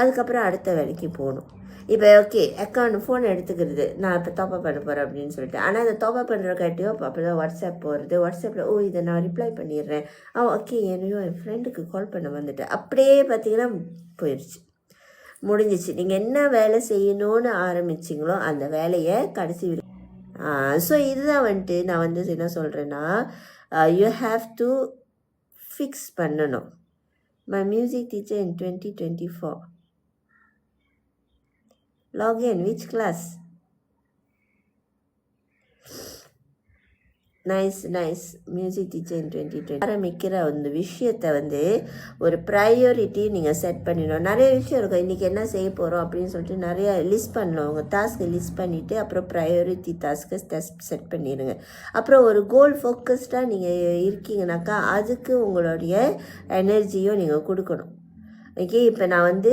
அதுக்கப்புறம் அடுத்த வேலைக்கு போகணும். இப்போ ஓகே ஃபோன் எடுத்துக்கிறது, நான் இப்போ டாப்அப் பண்ண போகிறேன் அப்படின்னு சொல்லிட்டு. ஆனால் அந்த டாப்அப் பண்ணுற காட்டியோ அப்போ தான் வாட்ஸ்அப் போகிறது, வாட்ஸ்அப்பில் இதை நான் ரிப்ளை பண்ணிடுறேன், ஓகே என்னையும் என் ஃப்ரெண்டுக்கு கால் பண்ண வந்துட்டு அப்படியே பார்த்தீங்கன்னா போயிடுச்சு, முடிஞ்சிச்சு. நீங்கள் என்ன வேலை செய்யணும்னு ஆரம்பிச்சிங்களோ அந்த வேலையை கடைசி ஸோ இதுதான் வந்துட்டு நான் வந்து என்ன சொல்கிறேன்னா, யூ ஹாவ் டு ஃபிக்ஸ் பண்ணணும். My music teacher in 2024. Log in, which class? Nice music teacher in 2020. ஆரம்பிக்கிற அந்த விஷயத்தை வந்து ஒரு ப்ரையாரிட்டி நீங்கள் செட் பண்ணிடணும். நிறைய விஷயம் இருக்கும், இன்றைக்கி என்ன செய்ய போகிறோம் அப்படின்னு சொல்லிட்டு நிறைய லிஸ்ட் பண்ணணும். உங்கள் டாஸ்க்கை லிஸ்ட் பண்ணிவிட்டு அப்புறம் ப்ரையாரிட்டி டாஸ்க்கை செட் பண்ணிடுங்க. அப்புறம் ஒரு கோல் ஃபோக்கஸ்டாக நீங்கள் இருக்கீங்கனாக்கா அதுக்கு உங்களுடைய எனர்ஜியும் நீங்கள் கொடுக்கணும். ஓகே, இப்போ நான் வந்து